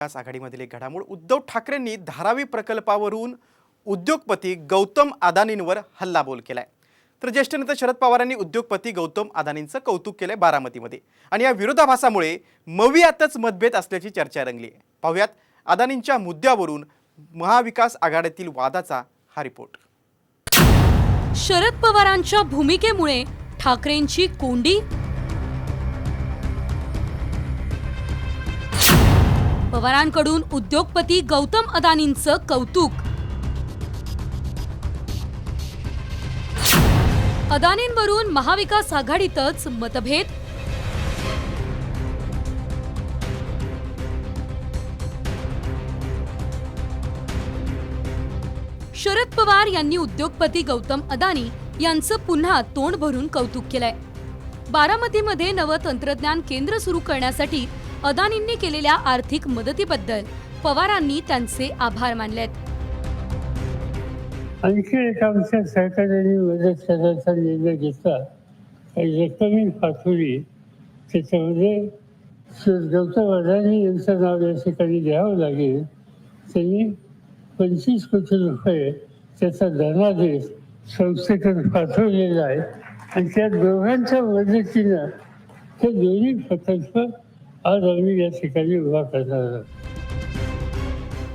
विकास आघाडीमधील एक घडामोड उद्धव ठाकरेंनी धारावी प्रकल्पावरून उद्योगपती गौतम अदानींवर हल्लाबोल केलाय। तर ज्येष्ठ नेते शरद पवारांनी उद्योगपती गौतम अदानींचं कौतुक केलंय बारामतीमध्ये आणि या विरोधाभासामुळे मवियातच मतभेद असल्याची चर्चा रंगली आहे। पाहुयात अदानींच्या मुद्द्यावरून महाविकास आघाडीतील वादाचा हा रिपोर्ट। शरद पवारांच्या भूमिकेमुळे ठाकरेंची कोंडी, पवारांकडून उद्योगपती गौतम अदानींचं कौतुक, अदानींवरून महाविकास आघाडीतच मतभेद, शरद पवार यांनी उद्योगपती गौतम अदानी यांचं पुन्हा तोंड भरून कौतुक केलंय। बारामतीमध्ये नवं तंत्रज्ञान केंद्र सुरू करण्यासाठी अदानींनी केलेल्या आर्थिक मदतीबद्दल पवारांनी त्यांचे आभार मानलेत। आणखी एका आमच्या सहकार्याने मदत करायचा निर्णय घेतला। इलेक्ट्रॉनिक पाठवली, त्याच्यामध्ये गौतम अदानी यांचं नाव या ठिकाणी घ्यावं लागेल। त्यांनी 25 कोटी रुपये त्याचा धनादेश संस्थेकडे पाठवलेला आहे आणि त्या दोघांच्या मदतीनं हे दोन्ही प्रकल्प आज आम्ही या ठिकाणी उभा करणार आहोत।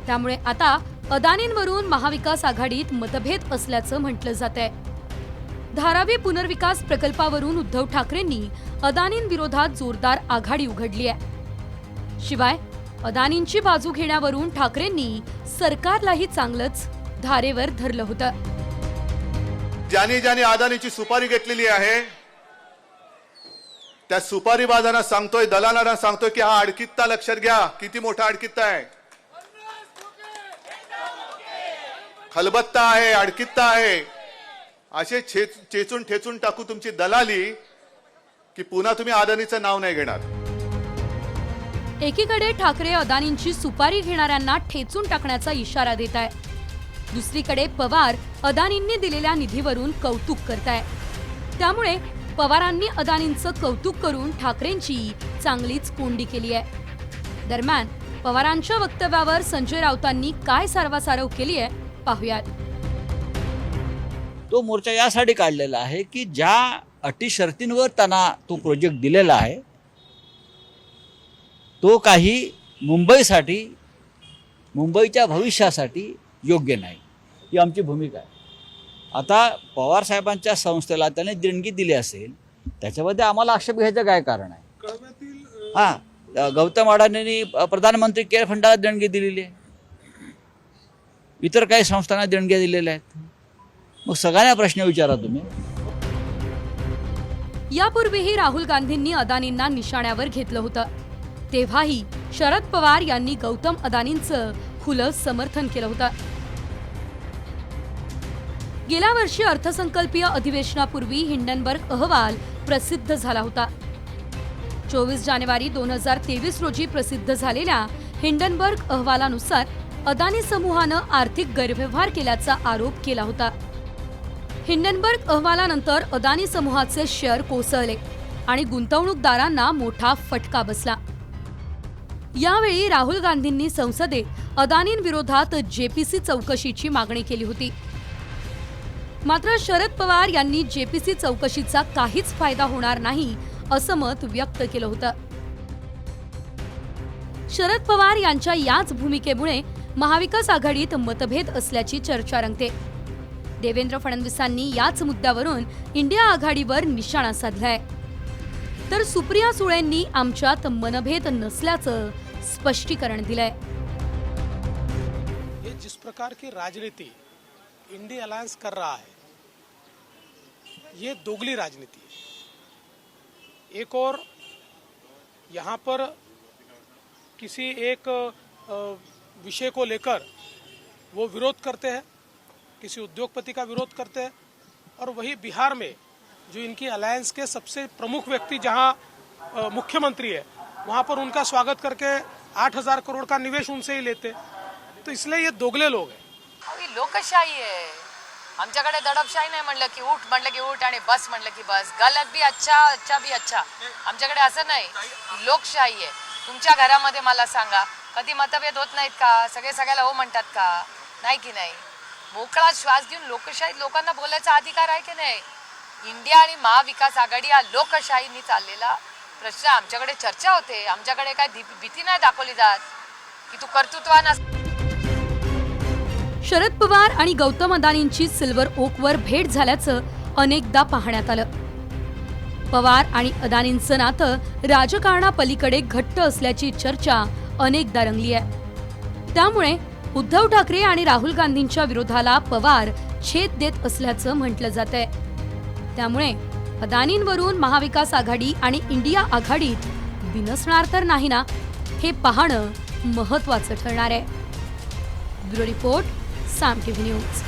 त्यामुळे आता अदानींवरून महाविकास आघाडीत मतभेद असल्याचं म्हटलं जातंय। धारावी पुनर्विकास प्रकल्पावरून उद्धव ठाकरेंनी अदानींविरोधात जोरदार आघाडी उघडली आहे। शिवाय अदानींची बाजू घेण्यावरून ठाकरेंनी सरकारलाही चांगलंच धारेवर धरलं होतं। ज्यांनी ज्यांनी अदानीची सुपारी घेतलेली आहे त्या सुपारी बाजारात सांगतोय, दलालांना सांगतोय की हा अडकित्ता लक्षात घ्या, किती मोठा अडकित्ता आहे, खलबत्ता आहे, अडकित्ता आहे। असे चेचून ठेचून टाकू तुमची दलाली की पुन्हा तुम्ही अदानीचं नाव नाही घेणार। एकीकडे ठाकरे अदानींची सुपारी घेणाऱ्यांना ठेचून टाकण्याचा इशारा देत आहे, दुसरीकडे पवार अदानींनी दिलेल्या निधीवरून कौतुक करताय। त्यामुळे पवारांनी अदानींचं कौतुक करून ठाकरेंची चांगलीच कोंडी केली आहे। दरम्यान पवारांच्या वक्तव्यावर संजय राऊतांनी काय सारवासारव केली आहे पाहुयात। तो मोर्चा यासाठी काढलेला आहे की ज्या अटी शर्तींवर त्यांना तो प्रोजेक्ट दिलेला आहे तो काही मुंबईसाठी, मुंबईच्या भविष्यासाठी योग्य नाही, ही आमची भूमिका आहे। आता पवार साहेबांच्या संस्थेला त्याने देणगी दिली असेल त्याच्यामध्ये आम्हाला आक्षेप घ्यायचं काय कारण आहे? हां, गौतम अडाणींनी प्रधानमंत्री केअर फंडाला देणगी दिलेली आहे, इतर काही संस्थांना देणग्या दिलेल्या आहेत। मग सगळ्यांना प्रश्न विचारा तुम्ही। यापूर्वीही राहुल गांधींनी अदानींना निशाण्यावर घेतलं होतं, तेव्हाही शरद पवार यांनी गौतम अदानींचं खुलं समर्थन केलं होतं। गेल्या वर्षी अर्थसंकल्पीय अधिवेशनापूर्वी हिंडनबर्ग अहवाल प्रसिद्ध झाला होता। 24 जानेवारी 2023 रोजी प्रसिद्ध झालेल्या हिंडनबर्ग अहवालानुसार अदानी समूहानं आर्थिक गैरव्यवहार केल्याचा आरोप केला होता। हिंडनबर्ग अहवालानंतर अदानी समूहाचे शेअर कोसळले आणि गुंतवणूकदारांना मोठा फटका बसला। यावेळी राहुल गांधींनी संसदेत अदानींविरोधात जेपीसी चौकशीची मागणी केली होती। मात्र शरद पवार यांनी जेपीसी चौकशीचा काहीच फायदा होणार नाही असं मत व्यक्त केलं होतं। शरद पवार यांच्या याच भूमिकेमुळे महाविकास आघाडीत मतभेद असल्याची चर्चा रंगते। देवेंद्र फडणवीसांनी याच मुद्द्यावरून इंडिया आघाडीवर निशाणा साधलाय, तर सुप्रिया सुळेंनी आमच्यात मनभेद नसल्याचं स्पष्टीकरण दिलंय। ये जिस प्रकार की राजनीति इंडिया अलायंस कर रहा है ये दोगली राजनीति है। एक और यहाँ पर किसी एक विषय को लेकर वो विरोध करते हैं, किसी उद्योगपति का विरोध करते हैं, और वही बिहार में जो इनकी अलायंस के सबसे प्रमुख व्यक्ति जहाँ मुख्यमंत्री है वहाँ पर उनका स्वागत करके 8,000 करोड़ का निवेश उनसे ही लेते। तो इसलिए ये दोगले लोग हैं। लोकशाही है, आमच्याकडे दडपशाही नाही, म्हणलं की उठ आणि बस म्हणलं की बस, गलत भी अच्छा भी अच्छा। आमच्याकडे असं नाही, लोकशाही आहे। तुमच्या घरामध्ये मला सांगा कधी मतभेद होत नाहीत का? सगळे सगळ्याला हो म्हणतात का? नाही की नाही? मोकळा श्वास घेऊन लोकशाहीत लोकांना बोलायचा अधिकार आहे की नाही? इंडिया आणि महाविकास आघाडी हा लोकशाहीने चाललेला प्रश्न. आमच्याकडे चर्चा होते, आमच्याकडे काय भीती नाही दाखवली जात की तू कर्तृत्वान. शरद पवार आणि गौतम अदानींची सिल्वर ओकवर भेट झाल्याचं अनेकदा पाहण्यात आलं. पवार आणि अदानींचं नातं राजकारणापलीकडे घट्ट असल्याची चर्चा अनेकदा रंगली आहे. त्यामुळे उद्धव ठाकरे आणि राहुल गांधींच्या विरोधाला पवार छेद देत असल्याचं म्हटलं जातंय. त्यामुळे अदानींवरून महाविकास आघाडी आणि इंडिया आघाडीत बिनसणार तर नाही ना, हे पाहणं महत्त्वाचं ठरणार आहे. ब्युरो रिपोर्ट, साम टीव्ही न्यूज.